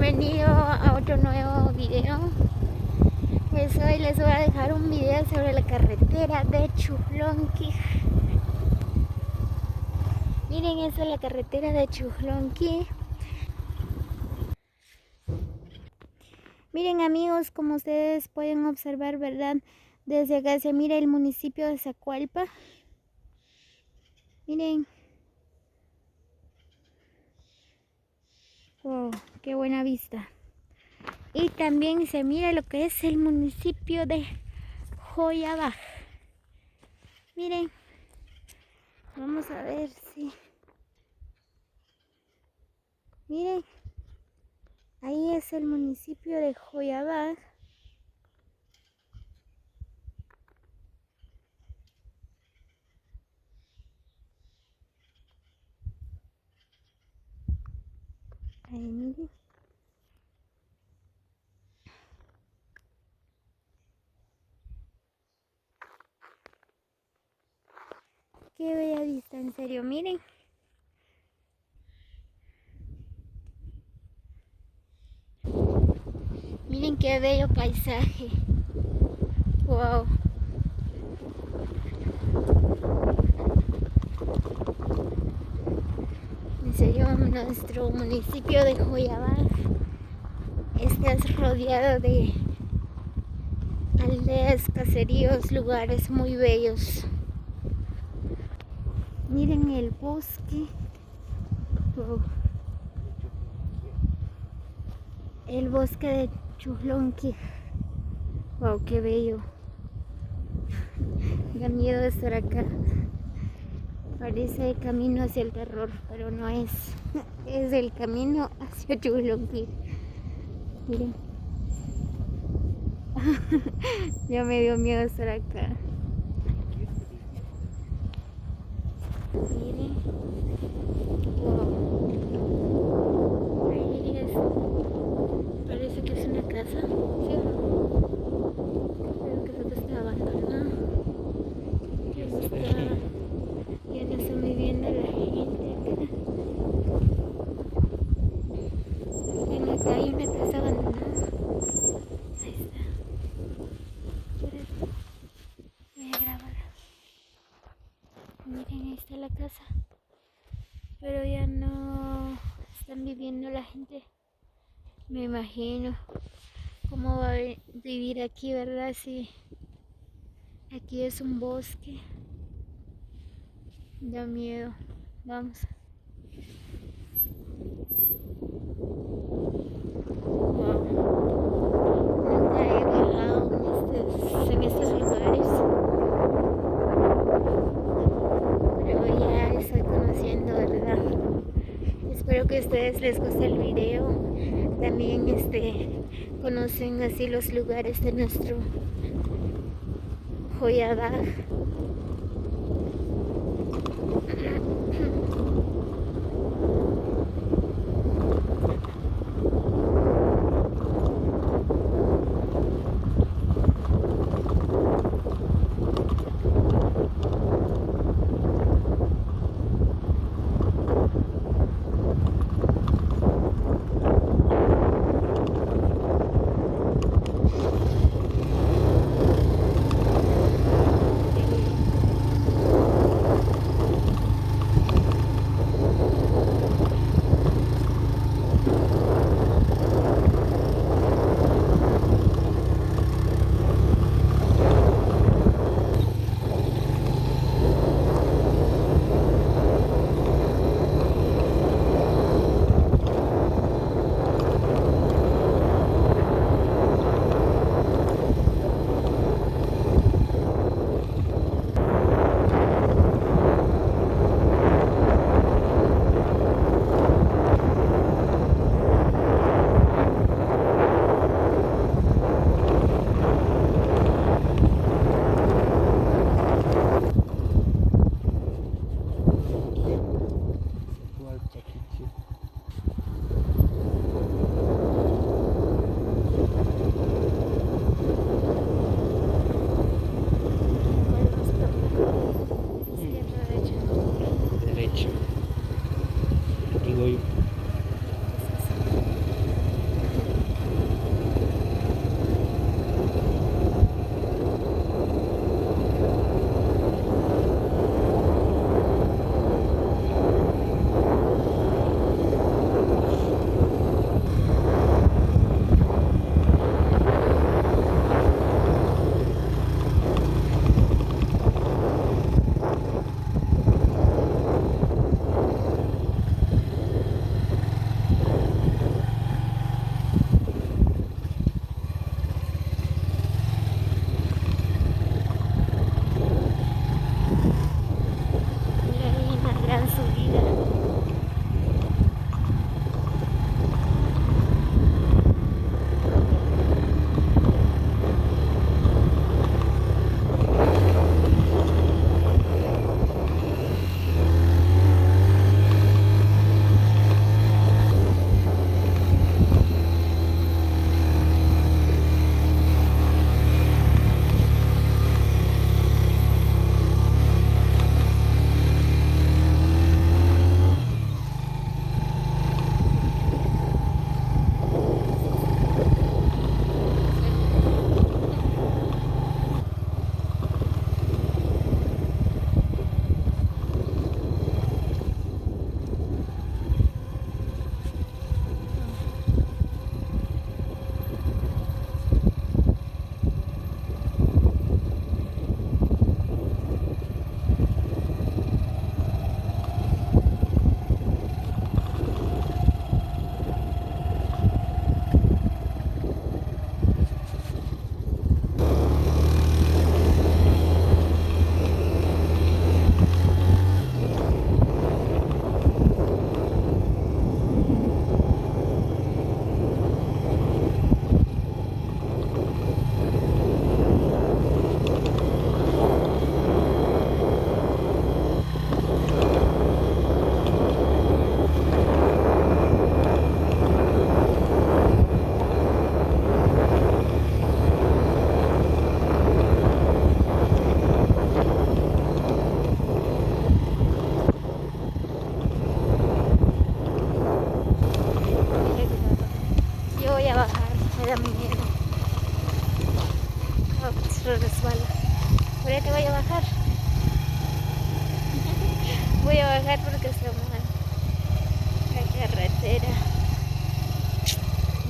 bienvenido a otro nuevo video. Pues hoy les voy a dejar un video sobre la carretera de Chujlonqui. Miren, esta es la carretera de Chujlonqui. Miren amigos, como ustedes pueden observar, ¿verdad? Desde acá se mira el municipio de Zacualpa. Miren. Wow, qué buena vista. Y también se mira lo que es el municipio de Joyabaj. Miren, vamos a ver si... Miren, ahí es el municipio de Joyabaj. Ahí miren. Qué bella vista, en serio, miren. Miren qué bello paisaje. Wow. En serio, nuestro municipio de Joyabaj está rodeado de aldeas, caseríos, lugares muy bellos. Miren el bosque. Wow. El bosque de Chujlonqui. Wow, qué bello. Da miedo estar acá. Parece el camino hacia el terror, pero no es. Es el camino hacia Chujlonqui. Miren. Ya me dio miedo estar acá. Miren. Wow. Ahí es. Parece que es una casa. ¿Sí o no? Creo que está abandonada. Ya no está muy bien la gente acá. Ven acá, hay una casa abandonada. Ahí está. Voy a grabar. Miren, ahí está la casa. Pero ya no están viviendo la gente. Me imagino cómo va a vivir aquí, ¿verdad? Si aquí es un bosque. Da miedo. Vamos. Wow. Nunca he bajado en estos lugares. Pero ya estoy conociendo, ¿verdad? Espero que a ustedes les guste el video. También conocen así los lugares de nuestro Joyabaj.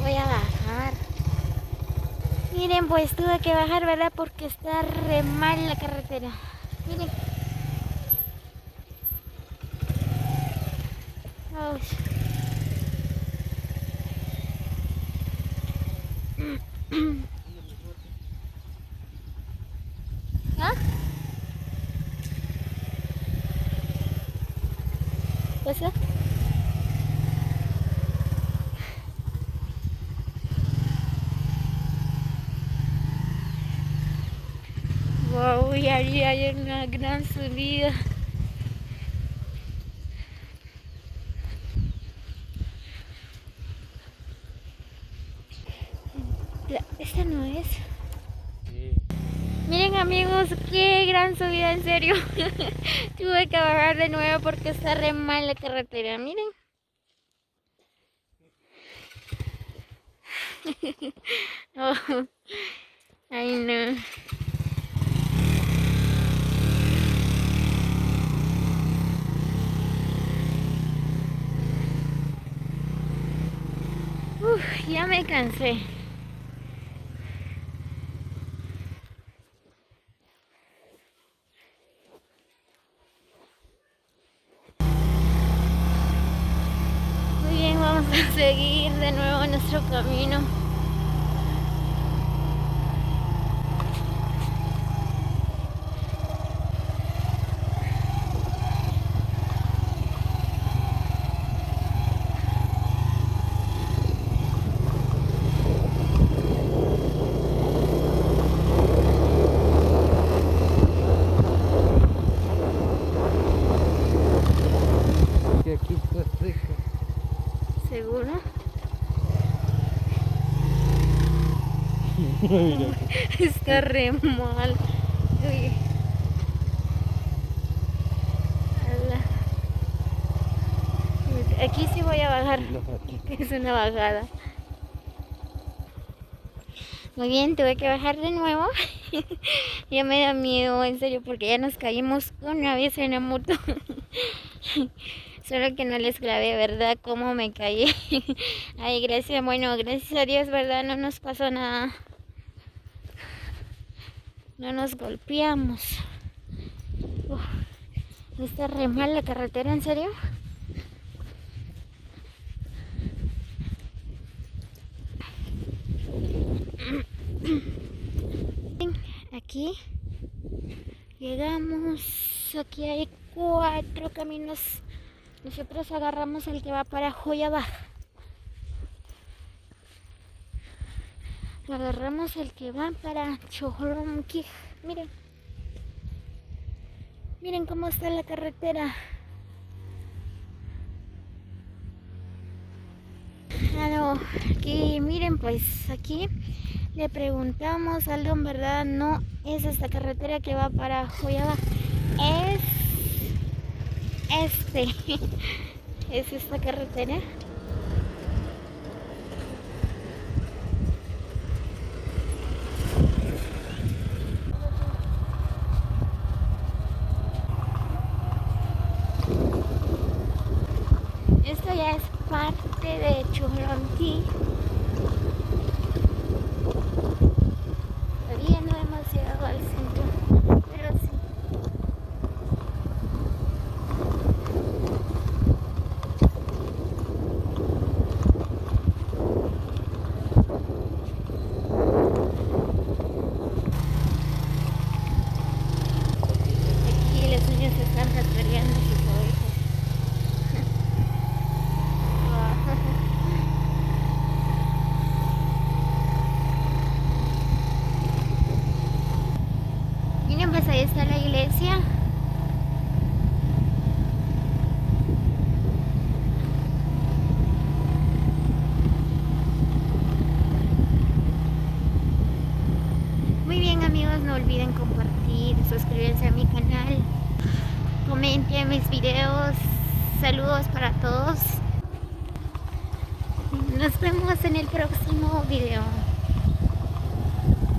voy a bajar. Miren, pues tuve que bajar, ¿verdad? Porque está re mal la carretera. Miren. Uy. ¿Ah? ¿Pasa? Wow, y ahí hay una gran subida. Esta no es. Sí. Miren amigos, qué gran subida, en serio. Tuve que bajar de nuevo porque está re mal la carretera, miren. Oh, ay no. Ya me cansé. Muy bien, vamos a seguir de nuevo nuestro camino. Que aquí está seca. ¿Seguro? Mira. Está re mal. Uy. Ala. Aquí sí voy a bajar. Es una bajada. Muy bien, tuve que bajar de nuevo. Ya me da miedo, en serio, porque ya nos caímos una vez en la moto. Solo que no les grabé, ¿verdad? Cómo me caí. Ay, gracias, bueno, gracias a Dios, ¿verdad? No nos pasó nada. No nos golpeamos. Uf, está re mal la carretera, ¿en serio? Aquí llegamos. Aquí hay 4 caminos. Nosotros agarramos el que va para Joyabaj. Agarramos el que va para Chojolomquij. Miren. Miren cómo está la carretera. Ah, no. Aquí, miren, pues aquí le preguntamos al don, ¿verdad? No es esta carretera que va para Joyabaj. Es es esta carretera. Esto ya es parte de Chujolomquij. Todavía no hemos llegado al centro, pero sí. Aquí los niños se están rastreando sus ovejas. Miren, pues ahí está la iglesia. Muy bien amigos, no olviden compartir, suscribirse a mi canal, comenten mis videos, saludos para todos. Nos vemos en el próximo video.